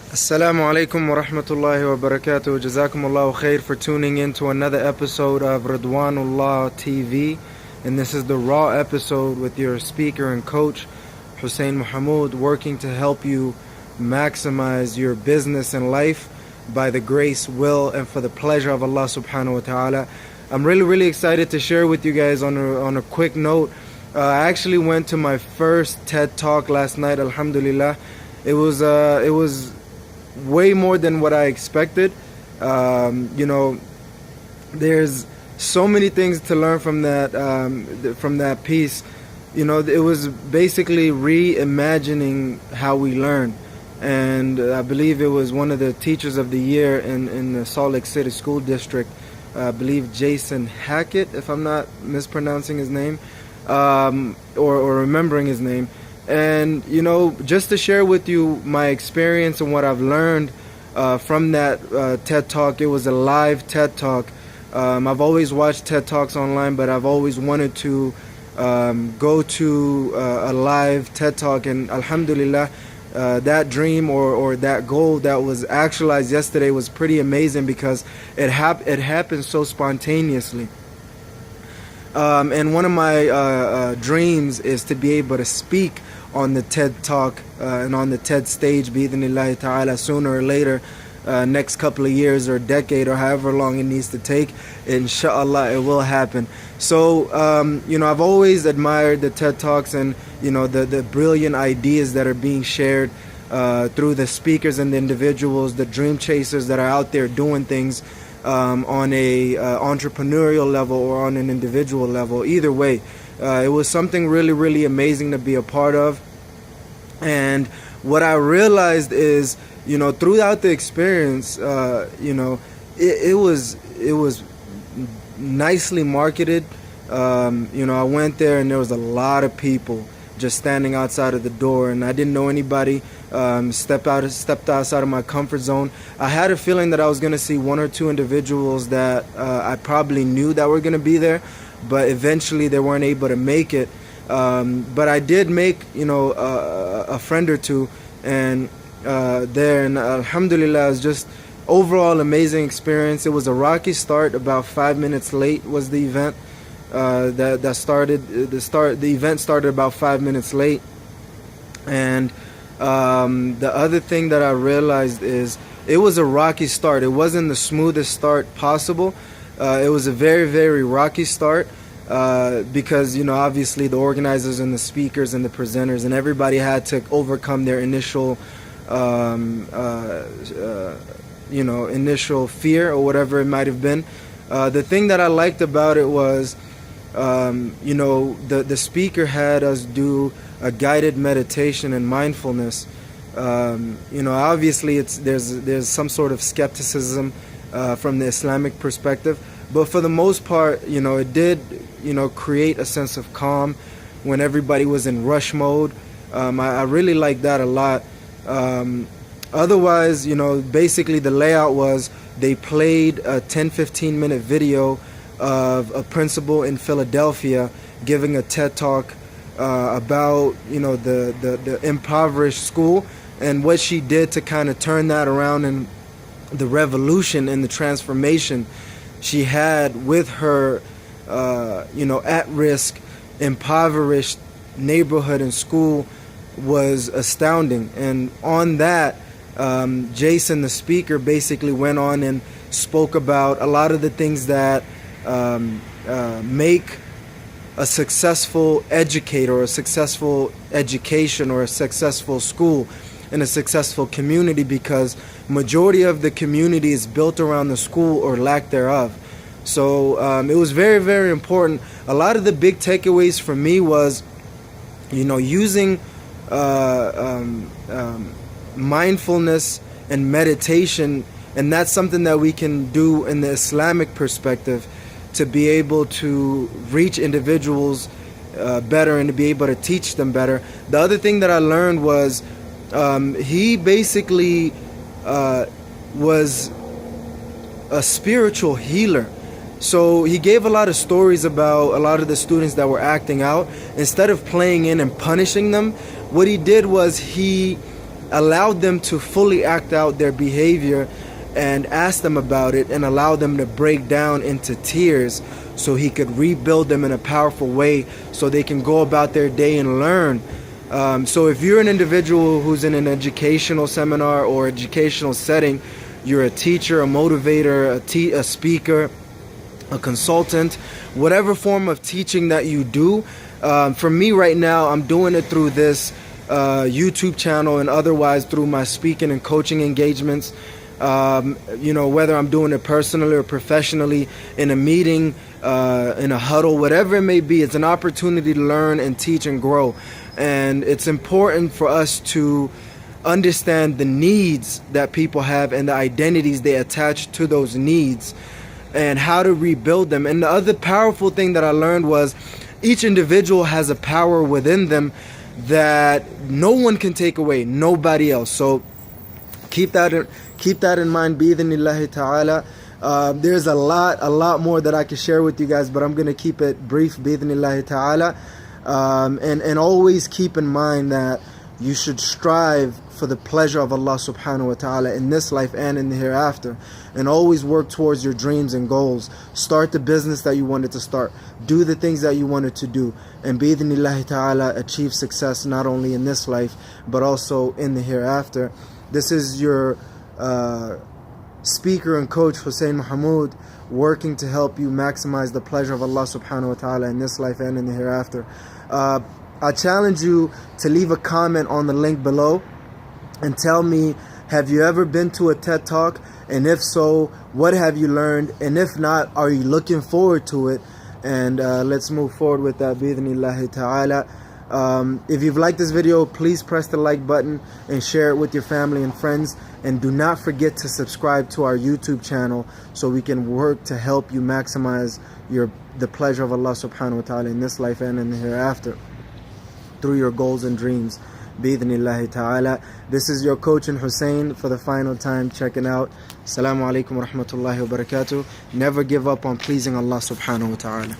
Assalamu alaikum wa rahmatullahi wa barakatuh. Jazakumullahu khair for tuning in to another episode of Ridwanullah TV. And this is the raw episode with your speaker and coach, Hussein Muhammad, working to help you maximize your business and life by the grace, will, and for the pleasure of Allah subhanahu wa ta'ala. I'm really excited to share with you guys on a quick note. I actually went to my first TED Talk last night, alhamdulillah. It was way more than what I expected. There's so many things to learn from that piece. It was basically reimagining how we learn, and I believe it was one of the teachers of the year in the Salt Lake City School District. I believe Jason Hackett, if I'm not mispronouncing his name, or remembering his name. And just to share with you my experience and what I've learned from that TED Talk. It was a live TED Talk. I've always watched TED Talks online, but I've always wanted to go to a live TED Talk, and alhamdulillah, that dream or that goal that was actualized yesterday was pretty amazing because it happened so spontaneously. And one of my dreams is to be able to speak on the TED Talk and on the TED stage, bi'idhnillahi ta'ala, sooner or later, next couple of years or decade or however long it needs to take. Inshallah, it will happen. So, I've always admired the TED Talks and, the brilliant ideas that are being shared through the speakers and the individuals, the dream chasers that are out there doing things on a entrepreneurial level or on an individual level. Either way, it was something really amazing to be a part of. And what I realized is, throughout the experience, it was nicely marketed. I went there and there was a lot of people just standing outside of the door, and I didn't know anybody. Stepped outside of my comfort zone. I had a feeling that I was going to see one or two individuals that I probably knew that were going to be there, but eventually they weren't able to make it. But I did make a friend or two and there, and alhamdulillah, it was just overall amazing experience. It was a rocky start. About 5 minutes late was the event. The event started about 5 minutes late. And the other thing that I realized is it was a rocky start. It wasn't the smoothest start possible. It was a very rocky start because obviously the organizers and the speakers and the presenters and everybody had to overcome their initial initial fear or whatever it might have been. The thing that I liked about it was the speaker had us do a guided meditation and mindfulness. Obviously there's some sort of skepticism from the Islamic perspective, but for the most part, it did create a sense of calm when everybody was in rush mode. I really liked that a lot. Otherwise, basically the layout was they played a 10-15 minute video of a principal in Philadelphia giving a TED Talk about the impoverished school and what she did to kind of turn that around, and the revolution and the transformation she had with her at-risk impoverished neighborhood and school was astounding. And on that, Jason, the speaker, basically went on and spoke about a lot of the things that make a successful educator or a successful education or a successful school and a successful community, because majority of the community is built around the school or lack thereof. So it was very important. A lot of the big takeaways for me was using mindfulness and meditation, and that's something that we can do in the Islamic perspective to be able to reach individuals better and to be able to teach them better. The other thing that I learned was he basically was a spiritual healer. So he gave a lot of stories about a lot of the students that were acting out. Instead of playing in and punishing them, what he did was he allowed them to fully act out their behavior and asked them about it and allowed them to break down into tears so he could rebuild them in a powerful way so they can go about their day and learn. So if you're an individual who's in an educational seminar or educational setting, you're a teacher, a motivator, a speaker, a consultant, whatever form of teaching that you do. For me right now, I'm doing it through this YouTube channel and otherwise through my speaking and coaching engagements. Whether I'm doing it personally or professionally, in a meeting, in a huddle, whatever it may be, it's an opportunity to learn and teach and grow. And it's important for us to understand the needs that people have and the identities they attach to those needs and how to rebuild them. And the other powerful thing that I learned was each individual has a power within them that no one can take away, nobody else. So keep that in mind, bi-idhnillahi ta'ala. There's a lot more that I can share with you guys, but I'm going to keep it brief, bi-idhnillahi ta'ala. And always keep in mind that you should strive for the pleasure of Allah subhanahu wa ta'ala in this life and in the hereafter, and always work towards your dreams and goals. Start the business that you wanted to start, do the things that you wanted to do, and bi-idhnillahi ta'ala achieve success not only in this life but also in the hereafter. This is your speaker and coach Hussein Mahmoud, working to help you maximize the pleasure of Allah subhanahu wa ta'ala in this life and in the hereafter. I challenge you to leave a comment on the link below and tell me, have you ever been to a TED Talk? And if so, what have you learned? And if not, are you looking forward to it? And let's move forward with that, bi-idhnillahi ta'ala. If you've liked this video, please press the like button and share it with your family and friends. And do not forget to subscribe to our YouTube channel so we can work to help you maximize the pleasure of Allah subhanahu wa ta'ala in this life and in the hereafter through your goals and dreams, bi-idhnillahi ta'ala. This is your coach and Hussein for the final time checking out. Assalamu alaikum wa rahmatullahi wa barakatuh. Never give up on pleasing Allah subhanahu wa ta'ala.